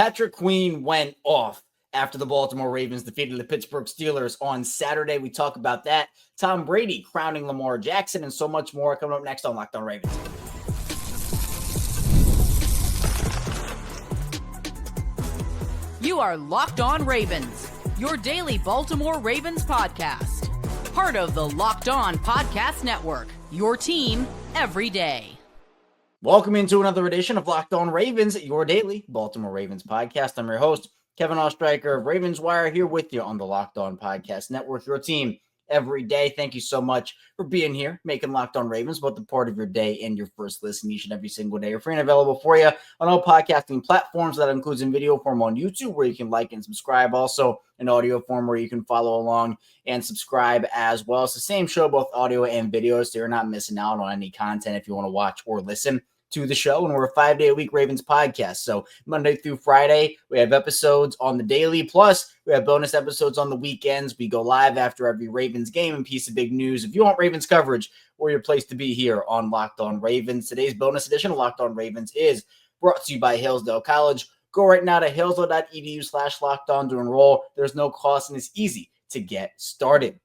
Patrick Queen went off after the Baltimore Ravens defeated the Pittsburgh Steelers on Saturday. We talk about that. Tom Brady crowning Lamar Jackson and so much more coming up next on Locked On Ravens. You are Locked On Ravens, your daily Baltimore Ravens podcast. Part of the Locked On Podcast Network, your team every day. Welcome into another edition of Locked On Ravens, your daily Baltimore Ravens podcast. I'm your host, Kevin Ostreicher of Ravens Wire, here with you on the Locked On Podcast Network, your team every day. Thank you so much for being here, making Locked On Ravens both the part of your day and your first listen each and every single day. We're free and available for you on all podcasting platforms. That includes in video form on YouTube, where you can like and subscribe. Also in audio form, where you can follow along and subscribe as well. It's the same show, both audio and video, so you're not missing out on any content if you want to watch or listen to the show. And we're a 5-day-a-week Ravens podcast. So Monday through Friday, we have episodes on the daily, plus we have bonus episodes on the weekends. We go live after every Ravens game and piece of big news. If you want Ravens coverage, we're your place to be here on Locked On Ravens. Today's bonus edition of Locked On Ravens is brought to you by Hillsdale College. Go right now to hillsdale.edu/lockedon to enroll. There's no cost and it's easy to get started.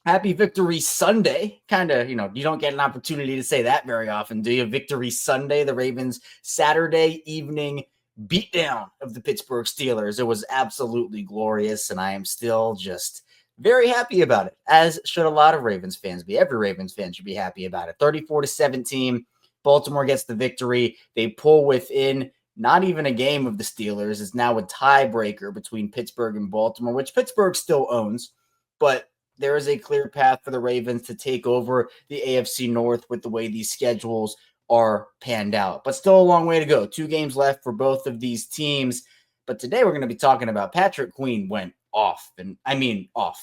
Happy Victory Sunday. Kind of, you don't get an opportunity to say that very often, do you? Victory Sunday, the Ravens' Saturday evening beatdown of the Pittsburgh Steelers. It was absolutely glorious, and I am still just very happy about it, as should a lot of Ravens fans be. Every Ravens fan should be happy about it. 34-17, Baltimore gets the victory. They pull within not even a game of the Steelers. It's now a tiebreaker between Pittsburgh and Baltimore, which Pittsburgh still owns, but there is a clear path for the Ravens to take over the AFC North with the way these schedules are panned out. But still a long way to go. 2 games left for both of these teams. But today we're going to be talking about Patrick Queen went off. And I mean off.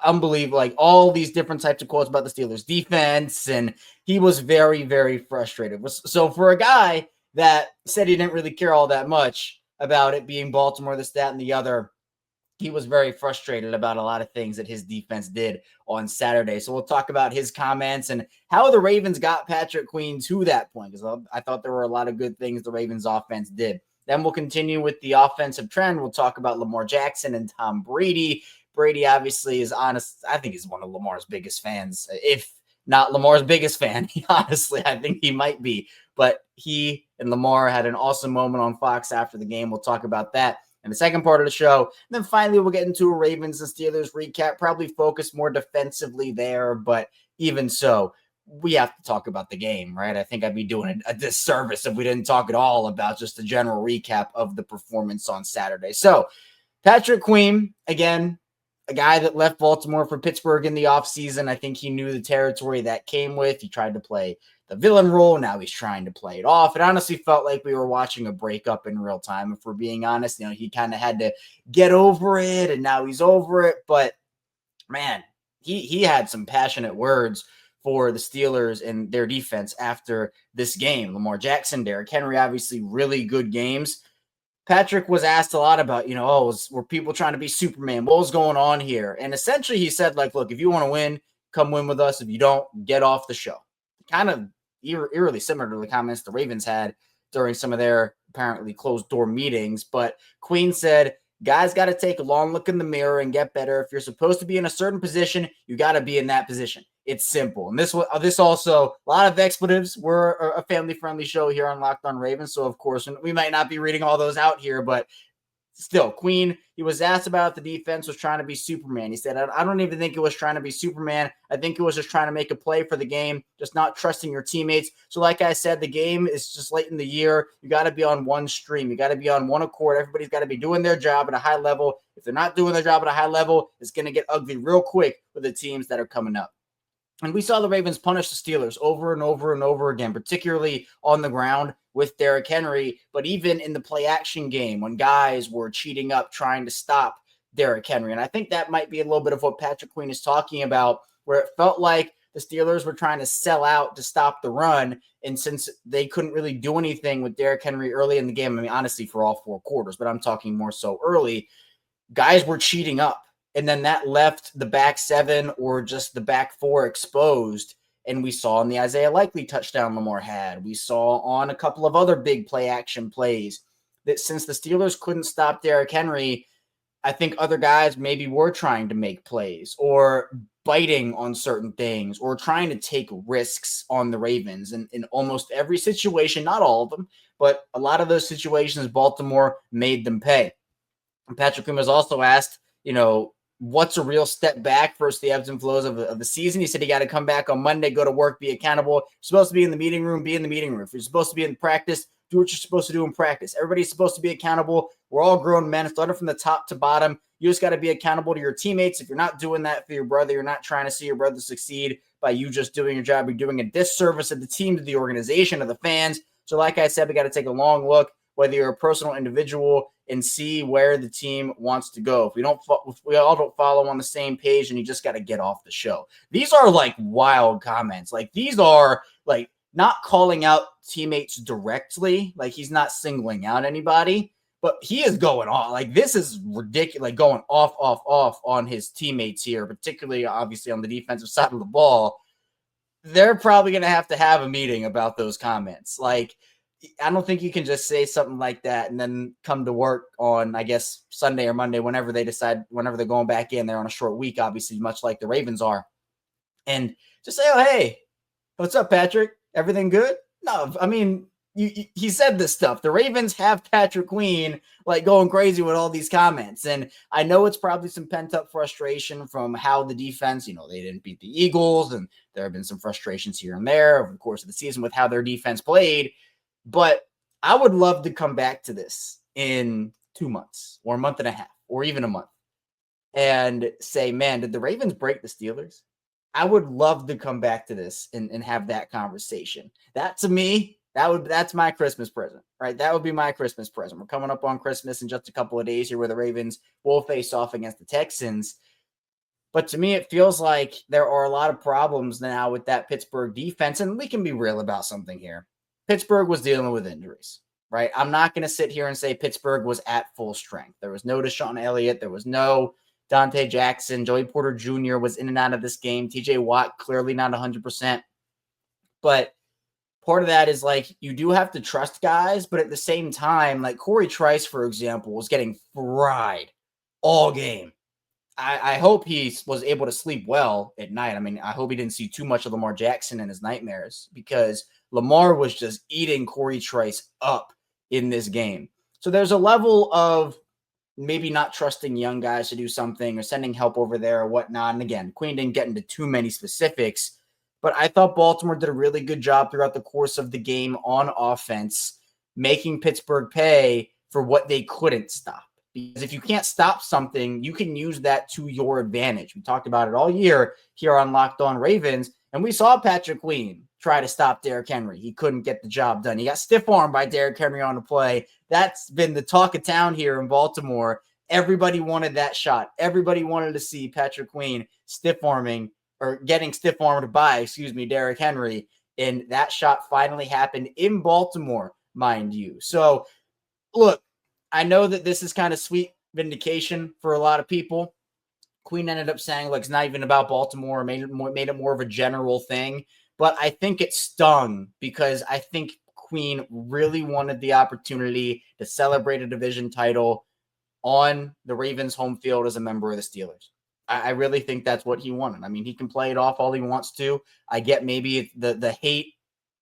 Unbelievable. Like all these different types of quotes about the Steelers defense. And he was very, very frustrated. So for a guy that said he didn't really care all that much about it being Baltimore, this, that, and the other, he was very frustrated about a lot of things that his defense did on Saturday. So we'll talk about his comments and how the Ravens got Patrick Queen to that point, because I thought there were a lot of good things the Ravens offense did. Then we'll continue with the offensive trend. We'll talk about Lamar Jackson and Tom Brady. Brady obviously is honest. I think he's one of Lamar's biggest fans, if not Lamar's biggest fan. Honestly, I think he might be. But he and Lamar had an awesome moment on Fox after the game. We'll talk about that in the second part of the show. And then finally, we'll get into a Ravens and Steelers recap, probably focus more defensively there. But even so, we have to talk about the game, right? I think I'd be doing a disservice if we didn't talk at all about just a general recap of the performance on Saturday. So Patrick Queen, again, a guy that left Baltimore for Pittsburgh in the offseason. I think he knew the territory that came with. He tried to play the villain role. Now he's trying to play it off. It honestly felt like we were watching a breakup in real time. If we're being honest, he kind of had to get over it, and now he's over it. But man, he had some passionate words for the Steelers and their defense after this game. Lamar Jackson, Derrick Henry, obviously really good games. Patrick was asked a lot about, were people trying to be Superman? What was going on here? And essentially he said, look, if you want to win, come win with us. If you don't, get off the show. Kind of eerily similar to the comments the Ravens had during some of their apparently closed-door meetings. But Queen said, guys got to take a long look in the mirror and get better. If you're supposed to be in a certain position, you got to be in that position. It's simple. And this also, a lot of expletives. We're a family-friendly show here on Locked On Ravens, so of course we might not be reading all those out here, but still, Queen, he was asked about if the defense was trying to be Superman. He said, I don't even think it was trying to be Superman. I think it was just trying to make a play for the game, just not trusting your teammates. So like I said, the game is just late in the year. You got to be on one stream. You got to be on one accord. Everybody's got to be doing their job at a high level. If they're not doing their job at a high level, it's going to get ugly real quick with the teams that are coming up. And we saw the Ravens punish the Steelers over and over and over again, particularly on the ground with Derrick Henry, but even in the play-action game when guys were cheating up trying to stop Derrick Henry. And I think that might be a little bit of what Patrick Queen is talking about, where it felt like the Steelers were trying to sell out to stop the run, and since they couldn't really do anything with Derrick Henry early in the game, I mean, honestly, for all 4 quarters, but I'm talking more so early, guys were cheating up. And then that left the back 7 or just the back 4 exposed. And we saw in the Isaiah Likely touchdown Lamar had. We saw on a couple of other big play action plays that since the Steelers couldn't stop Derrick Henry, I think other guys maybe were trying to make plays or biting on certain things or trying to take risks on the Ravens. And in almost every situation, not all of them, but a lot of those situations, Baltimore made them pay. And Patrick Queen was also asked, what's a real step back versus the ebbs and flows of the season? He said he got to come back on Monday, go to work, be accountable. You're supposed to be in the meeting room, be in the meeting room. If you're supposed to be in practice, do what you're supposed to do in practice. Everybody's supposed to be accountable. We're all grown men, starting from the top to bottom. You just got to be accountable to your teammates. If you're not doing that for your brother, you're not trying to see your brother succeed by you just doing your job. You're doing a disservice to the team, to the organization, to the fans. So like I said, we got to take a long look, whether you're a personal individual, and see where the team if we all don't follow on the same page, and you just got to get off the show. These are like wild comments. Like these are like not calling out teammates directly. Like he's not singling out anybody, but he is going off. Like this is ridiculous. Like going off on his teammates here, particularly obviously on the defensive side of the ball. They're probably going to have a meeting about those comments. Like, I don't think you can just say something like that and then come to work on, I guess, Sunday or Monday, whenever they're going back in. They're on a short week, obviously, much like the Ravens are. And just say, oh, hey, what's up, Patrick? Everything good? No, I mean, he said this stuff. The Ravens have Patrick Queen like going crazy with all these comments. And I know it's probably some pent-up frustration from how the defense, they didn't beat the Eagles. And there have been some frustrations here and there over the course of the season with how their defense played. But I would love to come back to this in 2 months or a month and a half or even a month and say, man, did the Ravens break the Steelers? I would love to come back to this and have that conversation. That to me, that's my Christmas present, right? That would be my Christmas present. We're coming up on Christmas in just a couple of days here where the Ravens will face off against the Texans. But to me, it feels like there are a lot of problems now with that Pittsburgh defense. And we can be real about something here. Pittsburgh was dealing with injuries, right? I'm not going to sit here and say Pittsburgh was at full strength. There was no Deshaun Elliott. There was no Dante Jackson. Joey Porter Jr. was in and out of this game. TJ Watt, clearly not 100%. But part of that is like you do have to trust guys, but at the same time, like Corey Trice, for example, was getting fried all game. I hope he was able to sleep well at night. I mean, I hope he didn't see too much of Lamar Jackson in his nightmares because Lamar was just eating Corey Trice up in this game. So there's a level of maybe not trusting young guys to do something or sending help over there or whatnot. And again, Queen didn't get into too many specifics, but I thought Baltimore did a really good job throughout the course of the game on offense, making Pittsburgh pay for what they couldn't stop. Because if you can't stop something, you can use that to your advantage. We talked about it all year here on Locked On Ravens, and we saw Patrick Queen try to stop Derrick Henry. He couldn't get the job done. He got stiff-armed by Derrick Henry on the play. That's been the talk of town here in Baltimore. Everybody wanted that shot. Everybody wanted to see Patrick Queen stiff-arming or getting stiff-armed by, Derrick Henry. And that shot finally happened in Baltimore, mind you. So, look, I know that this is kind of sweet vindication for a lot of people. Queen ended up saying, like, it's not even about Baltimore, made it more of a general thing. But I think it stung because I think Queen really wanted the opportunity to celebrate a division title on the Ravens' home field as a member of the Steelers. I really think that's what he wanted. I mean, he can play it off all he wants to. I get maybe the hate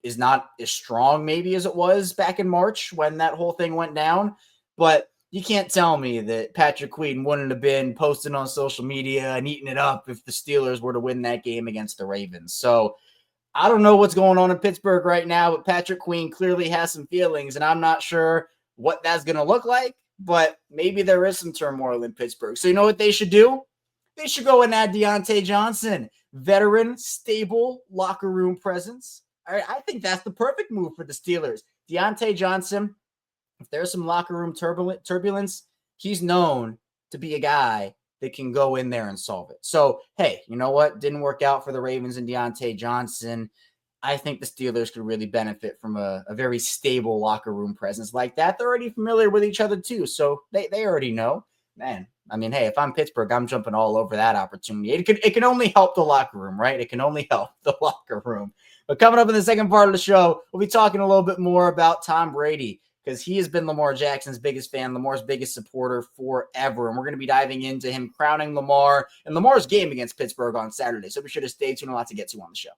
is not as strong maybe as it was back in March when that whole thing went down. But you can't tell me that Patrick Queen wouldn't have been posting on social media and eating it up if the Steelers were to win that game against the Ravens. So I don't know what's going on in Pittsburgh right now, but Patrick Queen clearly has some feelings, and I'm not sure what that's going to look like, but maybe there is some turmoil in Pittsburgh. So you know what they should do? They should go and add Deontay Johnson, veteran, stable locker room presence. All right, I think that's the perfect move for the Steelers. Deontay Johnson, if there's some locker room turbulence, he's known to be a guy that can go in there and solve it. So, hey, you know what? Didn't work out for the Ravens and Deontay Johnson. I think the Steelers could really benefit from a very stable locker room presence like that. They're already familiar with each other too, so they already know. Man, I mean, hey, if I'm Pittsburgh, I'm jumping all over that opportunity. It can only help the locker room, right? It can only help the locker room. But coming up in the second part of the show, we'll be talking a little bit more about Tom Brady, because he has been Lamar Jackson's biggest fan, Lamar's biggest supporter forever. And we're going to be diving into him crowning Lamar and Lamar's game against Pittsburgh on Saturday. So be sure to stay tuned. A lot to get to on the show.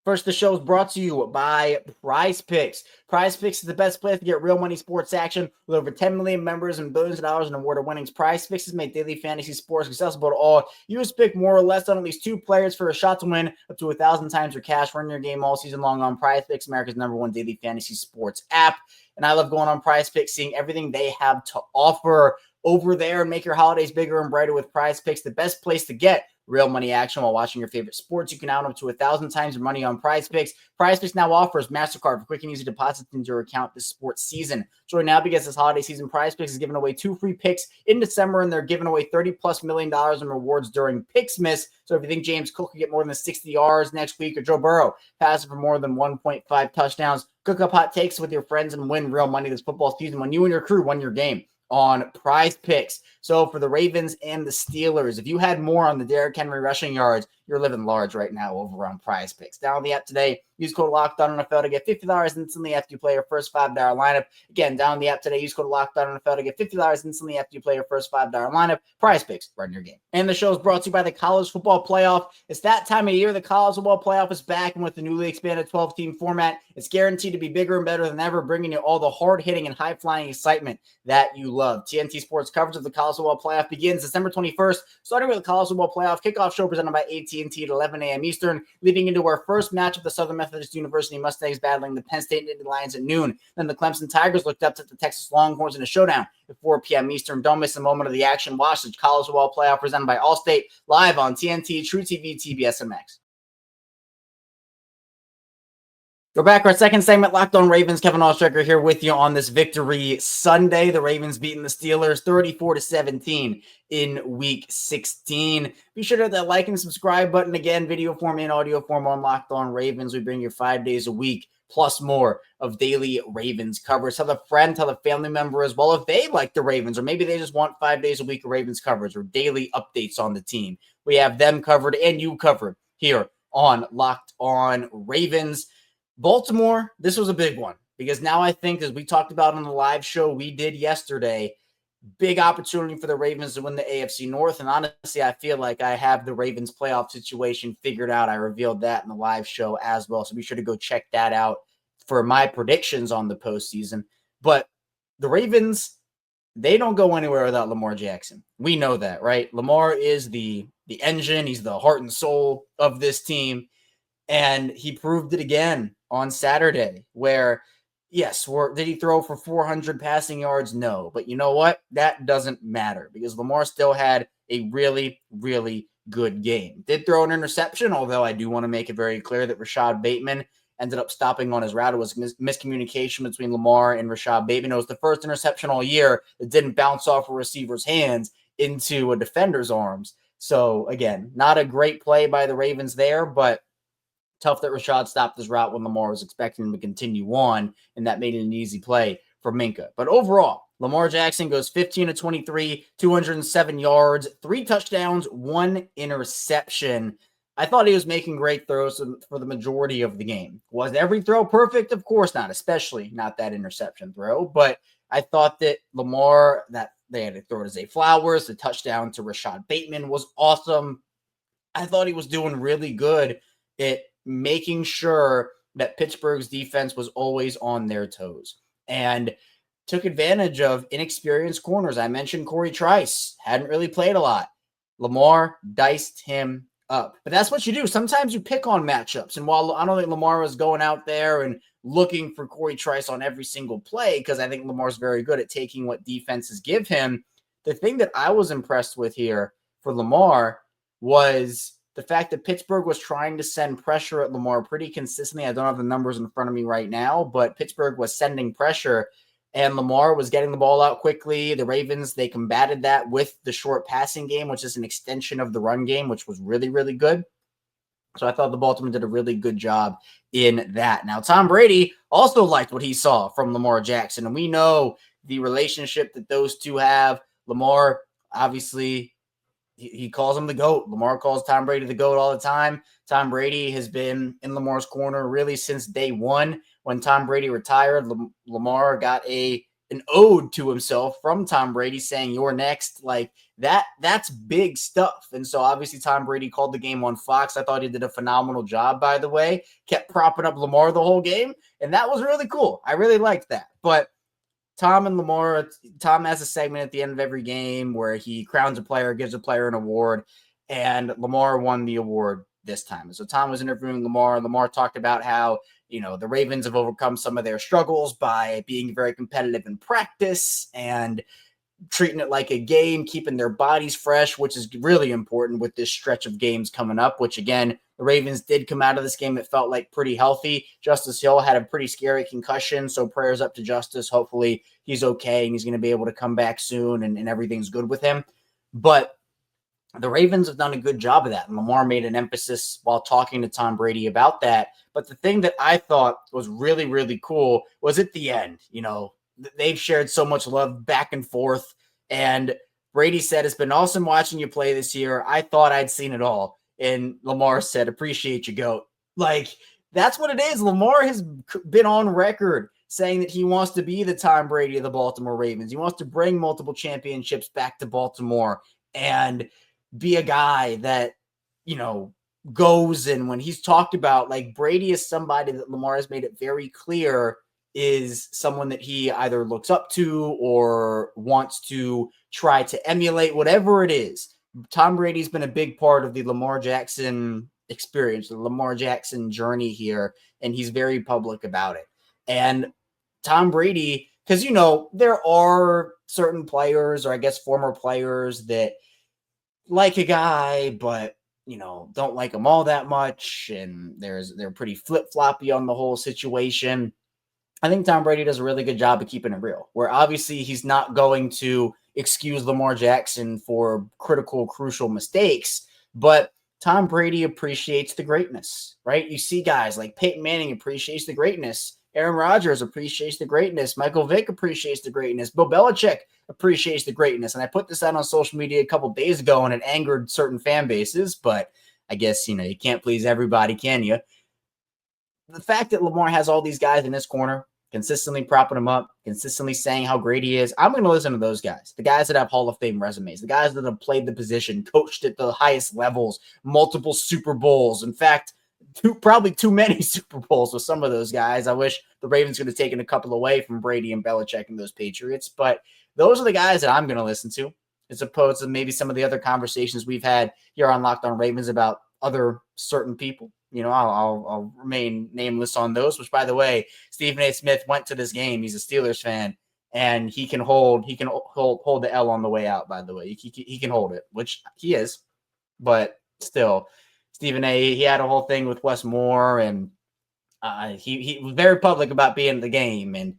First, the show is brought to you by PrizePicks. PrizePicks is the best place to get real money sports action. With over 10 million members and billions of dollars in award winnings, PrizePicks has made daily fantasy sports accessible to all. You just pick more or less on at least 2 players for a shot to win up to 1,000 times your cash. Run your game all season long on PrizePicks, America's #1 daily fantasy sports app. And I love going on PrizePicks, seeing everything they have to offer over there, and make your holidays bigger and brighter with PrizePicks, the best place to get real money action while watching your favorite sports. You can out up to 1,000 times your money on PrizePicks. PrizePicks now offers MasterCard for quick and easy deposits into your account this sports season. Join now because this holiday season, PrizePicks is giving away 2 free picks in December, and they're giving away $30+ million in rewards during Picksmas. So if you think James Cook could get more than 60 yards next week, or Joe Burrow passing for more than 1.5 touchdowns, cook up hot takes with your friends and win real money this football season when you and your crew won your game on PrizePicks. So for the Ravens and the Steelers, if you had more on the Derrick Henry rushing yards, you're living large right now over on PrizePicks. Download the app today. Use code LOCKEDONNFL to get $50 instantly after you play your first $5 lineup. Again, download the app today. Use code LOCKEDONNFL to get $50 instantly after you play your first $5 lineup. PrizePicks, run your game. And the show is brought to you by the College Football Playoff. It's that time of year. The College Football Playoff is back, and with the newly expanded 12-team format, it's guaranteed to be bigger and better than ever, bringing you all the hard-hitting and high-flying excitement that you love. TNT Sports coverage of the College Football Playoff begins December 21st, starting with the College Football Playoff kickoff show presented by AT&T at 11 a.m. Eastern, leading into our first match of the Southern Methodist University Mustangs battling the Penn State Nittany Lions at noon. Then the Clemson Tigers looked up to the Texas Longhorns in a showdown at 4 p.m. Eastern. Don't miss a moment of the action. Watch the College Football Playoff presented by Allstate live on TNT, True TV, TBS, and Max. We're back. Our second segment, Locked On Ravens. Kevin Oestreicher here with you on this victory Sunday. The Ravens beating the Steelers 34-17 in Week 16. Be sure to hit that like and subscribe button. Again, video form and audio form on Locked On Ravens. We bring you 5 days a week plus more of daily Ravens coverage. Tell a friend, tell a family member as well if they like the Ravens, or maybe they just want 5 days a week of Ravens coverage or daily updates on the team. We have them covered and you covered here on Locked On Ravens. Baltimore, this was a big one because now I think, as we talked about on the live show we did yesterday, big opportunity for the Ravens to win the AFC North. And honestly, I feel like I have the Ravens playoff situation figured out. I revealed that in the live show as well. So be sure to go check that out for my predictions on the postseason. But the Ravens, they don't go anywhere without Lamar Jackson. We know that, right? Lamar is the engine. He's the heart and soul of this team. And he proved it again on Saturday where, yes, did he throw for 400 passing yards? No. But you know what? That doesn't matter because Lamar still had a really, really good game. Did throw an interception, although I do want to make it very clear that Rashad Bateman ended up stopping on his route. It was miscommunication between Lamar and Rashad Bateman. It was the first interception all year that didn't bounce off a receiver's hands into a defender's arms. So, again, not a great play by the Ravens there, but tough that Rashad stopped his route when Lamar was expecting him to continue on, and that made it an easy play for Minka. But overall, Lamar Jackson goes 15-23, 207 yards, 3 touchdowns, 1 interception. I thought he was making great throws for the majority of the game. Was every throw perfect? Of course not, especially not that interception throw. But I thought that Lamar, that they had to throw to Zay Flowers, the touchdown to Rashad Bateman was awesome. I thought he was doing really good at making sure that Pittsburgh's defense was always on their toes and took advantage of inexperienced corners. I mentioned Corey Trice, hadn't really played a lot. Lamar diced him up. But that's what you do. Sometimes you pick on matchups. And while I don't think Lamar was going out there and looking for Corey Trice on every single play, because I think Lamar's very good at taking what defenses give him, the thing that I was impressed with here for Lamar was the fact that Pittsburgh was trying to send pressure at Lamar pretty consistently. I don't have the numbers in front of me right now, but Pittsburgh was sending pressure, and Lamar was getting the ball out quickly. The Ravens, they combated that with the short passing game, which is an extension of the run game, which was really, really good. So I thought the Baltimore did a really good job in that. Now, Tom Brady also liked what he saw from Lamar Jackson, and we know the relationship that those two have. Lamar, obviously, he calls him the GOAT. Lamar calls Tom Brady the GOAT all the time. Tom Brady has been in Lamar's corner really since day one. When Tom Brady retired, Lamar got an ode to himself from Tom Brady saying, "You're next." Like that's big stuff. And so obviously Tom Brady called the game on Fox. I thought he did a phenomenal job, by the way. Kept propping up Lamar the whole game, and that was really cool. I really liked that. But Tom and Lamar, Tom has a segment at the end of every game where he crowns a player, gives a player an award, and Lamar won the award this time. So Tom was interviewing Lamar. Lamar talked about how, the Ravens have overcome some of their struggles by being very competitive in practice and treating it like a game, keeping their bodies fresh, which is really important with this stretch of games coming up, which again, the Ravens did come out of this game. It felt like pretty healthy. Justice Hill had a pretty scary concussion, so prayers up to Justice. Hopefully he's okay and he's going to be able to come back soon and everything's good with him. But the Ravens have done a good job of that. And Lamar made an emphasis while talking to Tom Brady about that. But the thing that I thought was really, really cool was at the end. They've shared so much love back and forth. And Brady said, "It's been awesome watching you play this year. I thought I'd seen it all." And Lamar said, "Appreciate you, GOAT." Like, that's what it is. Lamar has been on record saying that he wants to be the Tom Brady of the Baltimore Ravens. He wants to bring multiple championships back to Baltimore and be a guy that, goes, and when he's talked about, like, Brady is somebody that Lamar has made it very clear is someone that he either looks up to or wants to try to emulate, whatever it is. Tom Brady's been a big part of the Lamar Jackson experience, the Lamar Jackson journey here, and he's very public about it. And Tom Brady, because, there are certain players, or I guess former players, that like a guy, but don't like him all that much, and they're pretty flip-floppy on the whole situation. I think Tom Brady does a really good job of keeping it real, where obviously he's not going to excuse Lamar Jackson for critical, crucial mistakes, but Tom Brady appreciates the greatness, right? You see guys like Peyton Manning appreciates the greatness. Aaron Rodgers appreciates the greatness. Michael Vick appreciates the greatness. Bill Belichick appreciates the greatness. And I put this out on social media a couple days ago, and it angered certain fan bases, but I guess, you can't please everybody, can you? The fact that Lamar has all these guys in his corner, consistently propping him up, consistently saying how great he is, I'm going to listen to those guys, the guys that have Hall of Fame resumes, the guys that have played the position, coached at the highest levels, multiple Super Bowls. In fact, probably too many Super Bowls with some of those guys. I wish the Ravens could have taken a couple away from Brady and Belichick and those Patriots, but those are the guys that I'm going to listen to, as opposed to maybe some of the other conversations we've had here on Locked On Ravens about other certain people. I'll remain nameless on those, which, by the way, Stephen A. Smith went to this game. He's a Steelers fan, and he can hold the L on the way out, by the way. He can hold it, which he is, but still, Stephen A., he had a whole thing with Wes Moore, and he was very public about being at the game, and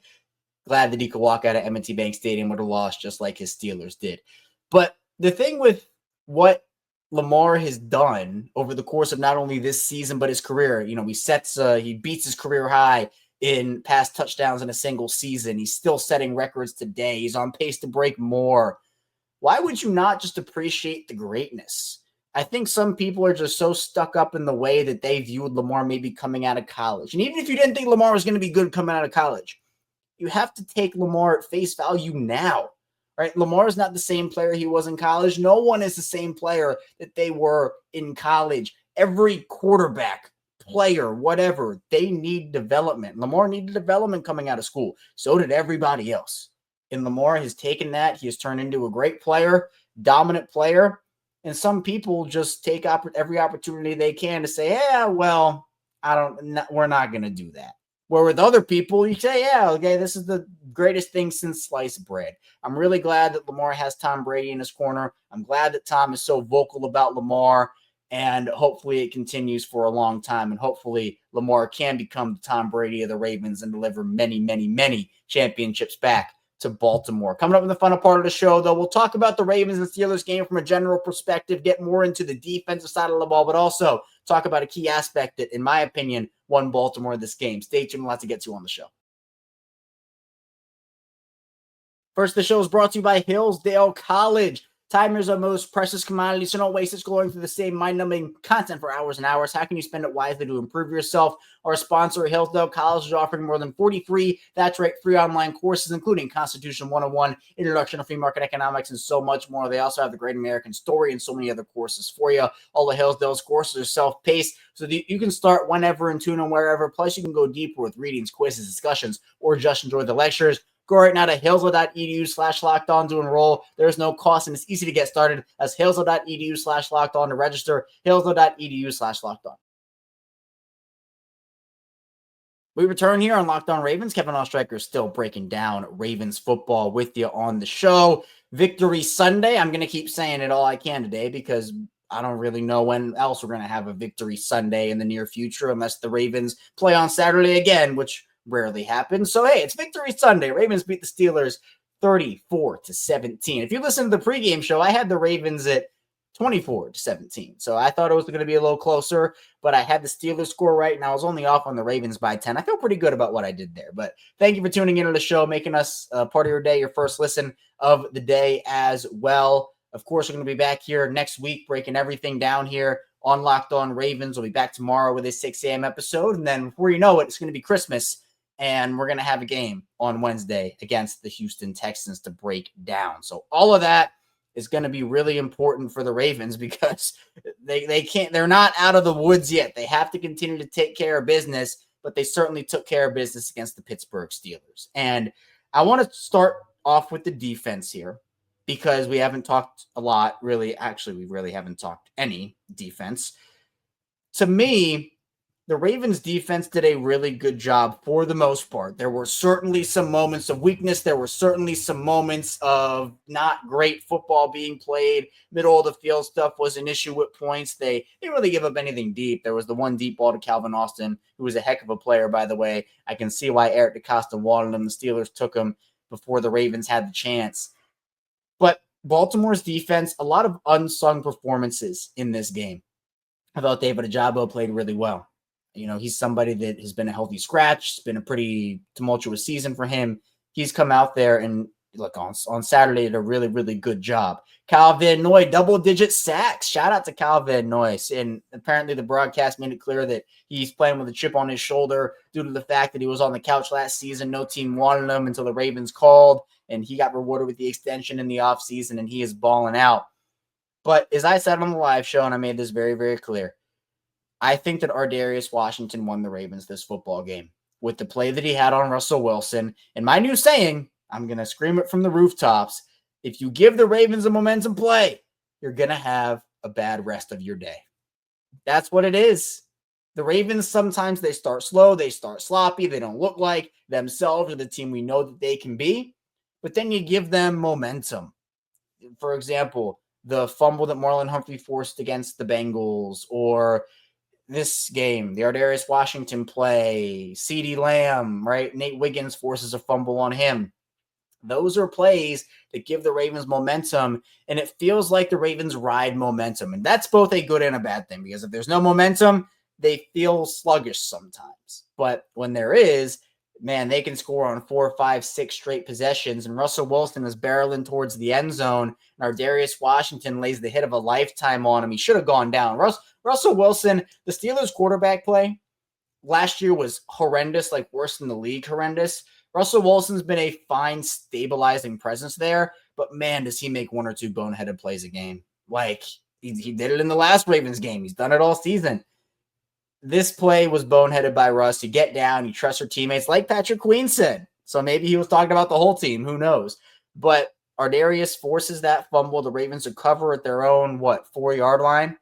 glad that he could walk out of M&T Bank Stadium with a loss just like his Steelers did. But the thing with what Lamar has done over the course of not only this season but his career, he beats his career high in pass touchdowns in a single season. He's still setting records today. He's on pace to break more. Why would you not just appreciate the greatness? I think some people are just so stuck up in the way that they viewed Lamar maybe coming out of college. And even if you didn't think Lamar was going to be good coming out of college, you have to take Lamar at face value now. Right? Lamar is not the same player he was in college. No one is the same player that they were in college. Every quarterback, player, whatever, they need development. Lamar needed development coming out of school. So did everybody else. And Lamar has taken that. He has turned into a great player, dominant player. And some people just take every opportunity they can to say, "Yeah, well, we're not going to do that." Where with other people, you say, "Yeah, okay, this is the greatest thing since sliced bread." I'm really glad that Lamar has Tom Brady in his corner. I'm glad that Tom is so vocal about Lamar, and hopefully it continues for a long time. And hopefully Lamar can become the Tom Brady of the Ravens and deliver many, many, many championships back to Baltimore. Coming up in the final part of the show, though, we'll talk about the Ravens and Steelers game from a general perspective, get more into the defensive side of the ball, but also talk about a key aspect that, in my opinion, won Baltimore this game. Stay tuned. Lots to get to on the show. First, the show is brought to you by Hillsdale College. Time is our most precious commodity, so don't waste it scrolling through the same mind-numbing content for hours and hours. How can you spend it wisely to improve yourself? Our sponsor, Hillsdale College, is offering more than 43, that's right, free online courses, including Constitution 101, Introduction to Free Market Economics, and so much more. They also have the Great American Story and so many other courses for you. All of Hillsdale's courses are self-paced, so that you can start whenever and tune on wherever. Plus, you can go deeper with readings, quizzes, discussions, or just enjoy the lectures. Go right now to hillsdale.edu/lockedon to enroll. There's no cost, and it's easy to get started. That's hillsdale.edu/lockedon to register. hillsdale.edu/lockedon. We return here on Locked On Ravens. Kevin Oestreicher is still breaking down Ravens football with you on the show. Victory Sunday. I'm going to keep saying it all I can today because I don't really know when else we're going to have a Victory Sunday in the near future unless the Ravens play on Saturday again, which rarely happens. So, hey, it's Victory Sunday. Ravens beat the Steelers 34-17. If you listen to the pregame show, I had the Ravens at 24-17. So I thought it was going to be a little closer, but I had the Steelers score right, and I was only off on the Ravens by 10. I feel pretty good about what I did there. But thank you for tuning into the show, making us part of your day, your first listen of the day as well. Of course, we're going to be back here next week, breaking everything down here on Locked On Ravens. We'll be back tomorrow with a 6 a.m. episode, and then before you know it, it's going to be Christmas. And we're going to have a game on Wednesday against the Houston Texans to break down. So all of that is going to be really important for the Ravens because they're not out of the woods yet. They have to continue to take care of business, but they certainly took care of business against the Pittsburgh Steelers. And I want to start off with the defense here because we haven't talked a lot, really. Actually, we really haven't talked any defense. To me, the Ravens defense did a really good job for the most part. There were certainly some moments of weakness. There were certainly some moments of not great football being played. Middle of the field stuff was an issue with points. They didn't really give up anything deep. There was the one deep ball to Calvin Austin, who was a heck of a player, by the way. I can see why Eric DeCosta wanted him. The Steelers took him before the Ravens had the chance. But Baltimore's defense, a lot of unsung performances in this game. I thought David Ojabo played really well. You know, he's somebody that has been a healthy scratch. It's been a pretty tumultuous season for him. He's come out there and, look, on Saturday did a really, really good job. Kyle Van Noy, double-digit sacks. Shout out to Kyle Van Noy. And apparently the broadcast made it clear that he's playing with a chip on his shoulder due to the fact that he was on the couch last season. No team wanted him until the Ravens called, and he got rewarded with the extension in the offseason, and he is balling out. But as I said on the live show, and I made this very, very clear, I think that Ardarius Washington won the Ravens this football game with the play that he had on Russell Wilson. And my new saying, I'm going to scream it from the rooftops, if you give the Ravens a momentum play, you're going to have a bad rest of your day. That's what it is. The Ravens, sometimes they start slow, they start sloppy, they don't look like themselves or the team we know that they can be, but then you give them momentum. For example, the fumble that Marlon Humphrey forced against the Bengals, or this game, the Ardarius Washington play, CeeDee Lamb, right? Nate Wiggins forces a fumble on him. Those are plays that give the Ravens momentum, and it feels like the Ravens ride momentum. And that's both a good and a bad thing, because if there's no momentum, they feel sluggish sometimes. But when there is, man, they can score on 4, 5, 6 straight possessions, and Russell Wilson is barreling towards the end zone, and Ardarius Washington lays the hit of a lifetime on him. He should have gone down. Russell Wilson, the Steelers quarterback play last year was horrendous, like worse than the league horrendous. Russell Wilson's been a fine, stabilizing presence there, but man, does he make 1 or 2 boneheaded plays a game. Like, he did it in the last Ravens game. He's done it all season. This play was boneheaded by Russ. You get down, you trust your teammates, like Patrick Queen said. So maybe he was talking about the whole team. Who knows? But Ardarius forces that fumble. The Ravens recover at their own, 4-yard line?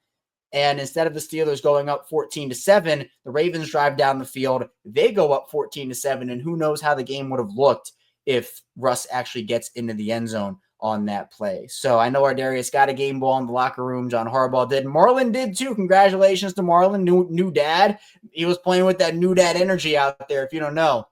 And instead of the Steelers going up 14-7, the Ravens drive down the field. They go up 14-7, and who knows how the game would have looked if Russ actually gets into the end zone on that play. So I know Ardarius got a game ball in the locker room. John Harbaugh did. Marlon did too. Congratulations to Marlon, new dad. He was playing with that new dad energy out there. If you don't know,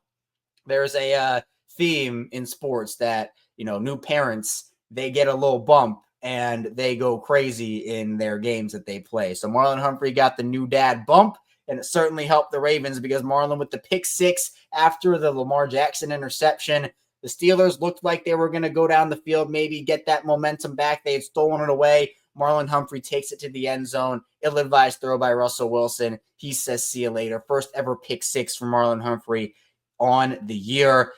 there's a theme in sports that, new parents, they get a little bump and they go crazy in their games that they play. So Marlon Humphrey got the new dad bump, and it certainly helped the Ravens because Marlon with the pick 6 after the Lamar Jackson interception, The Steelers looked like they were going to go down the field, maybe get that momentum back. They had stolen it away. Marlon Humphrey takes it to the end zone. Ill-advised throw by Russell Wilson. He says, see you later. First ever pick six for Marlon Humphrey on the year.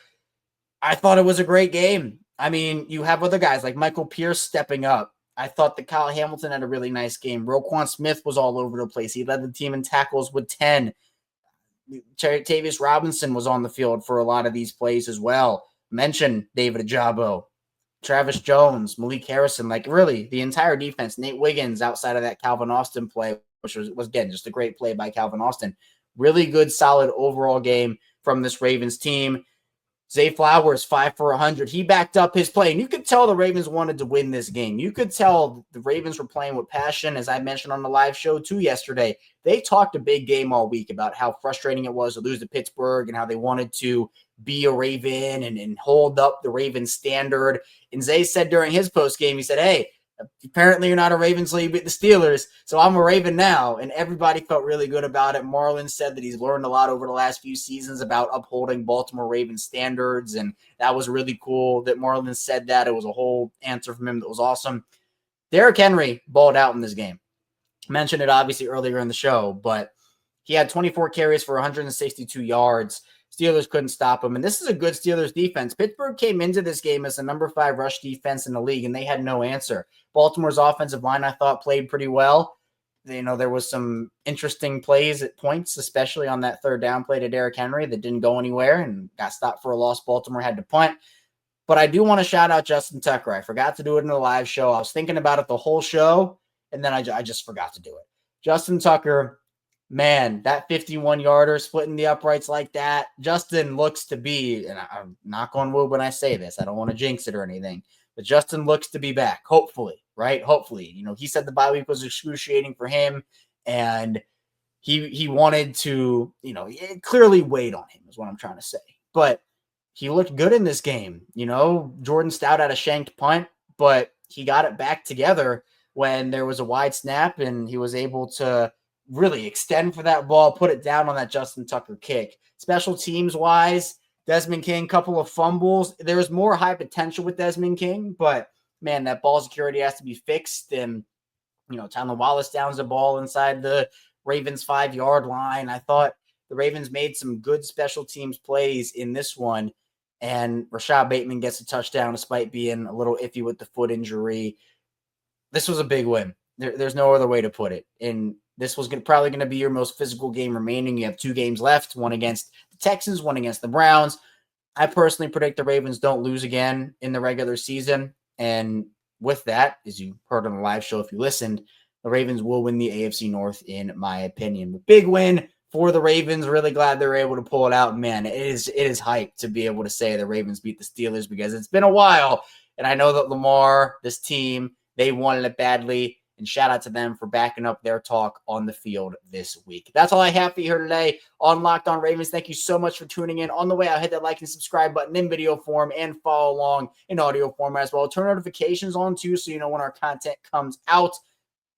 I thought it was a great game. I mean, you have other guys like Michael Pierce stepping up. I thought that Kyle Hamilton had a really nice game. Roquan Smith was all over the place. He led the team in tackles with 10. Tavius Robinson was on the field for a lot of these plays as well. Mention David Ajabo, Travis Jones, Malik Harrison, like really the entire defense. Nate Wiggins outside of that Calvin Austin play, which was again, just a great play by Calvin Austin. Really good, solid overall game from this Ravens team. Zay Flowers, 5 for 100. He backed up his play, and you could tell the Ravens wanted to win this game. You could tell the Ravens were playing with passion, as I mentioned on the live show too yesterday. They talked a big game all week about how frustrating it was to lose to Pittsburgh and how they wanted to be a Raven and hold up the Ravens standard. And Zay said during his post game, he said, hey, apparently you're not a Ravens until you beat the Steelers, so I'm a Raven now. And everybody felt really good about it. Marlon said that he's learned a lot over the last few seasons about upholding Baltimore Ravens standards, and that was really cool that Marlon said that. It was a whole answer from him that was awesome. Derrick Henry balled out in this game. Mentioned it obviously earlier in the show, but he had 24 carries for 162 yards. Steelers couldn't stop him. And this is a good Steelers defense. Pittsburgh came into this game as the number 5 rush defense in the league, and they had no answer. Baltimore's offensive line, I thought, played pretty well. You know, there was some interesting plays at points, especially on that third down play to Derrick Henry that didn't go anywhere and got stopped for a loss. Baltimore had to punt. But I do want to shout out Justin Tucker. I forgot to do it in the live show. I was thinking about it the whole show, and then I just forgot to do it. Justin Tucker, man, that 51-yarder splitting the uprights like that. Justin looks to be, and I'm knock on wood when I say this, I don't want to jinx it or anything, but Justin looks to be back, hopefully, right? Hopefully. You know, he said the bye week was excruciating for him, and he wanted to, you know, it clearly weighed on him is what I'm trying to say. But he looked good in this game. You know, Jordan Stout had a shanked punt, but he got it back together when there was a wide snap, and he was able to really extend for that ball, put it down on that Justin Tucker kick. Special teams wise, Desmond King, couple of fumbles. There's more high potential with Desmond King, but man, that ball security has to be fixed. And, you know, Tylan Wallace downs the ball inside the Ravens 5-yard line. I thought the Ravens made some good special teams plays in this one. And Rashad Bateman gets a touchdown despite being a little iffy with the foot injury. This was a big win. There's no other way to put it. And this was probably going to be your most physical game remaining. You have 2 games left, one against the Texans, one against the Browns. I personally predict the Ravens don't lose again in the regular season. And with that, as you heard on the live show, if you listened, the Ravens will win the AFC North, in my opinion. But big win for the Ravens. Really glad they're able to pull it out. Man, it is hype to be able to say the Ravens beat the Steelers because it's been a while. And I know that Lamar, this team, they wanted it badly. And shout out to them for backing up their talk on the field this week. That's all I have for you here today on Locked On Ravens. Thank you so much for tuning in. On the way out, hit that like and subscribe button in video form and follow along in audio form as well. Turn notifications on too so you know when our content comes out.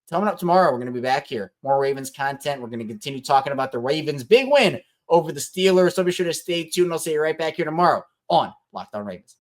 Coming up tomorrow, we're going to be back here. More Ravens content. We're going to continue talking about the Ravens' big win over the Steelers. So be sure to stay tuned. I'll see you right back here tomorrow on Locked On Ravens.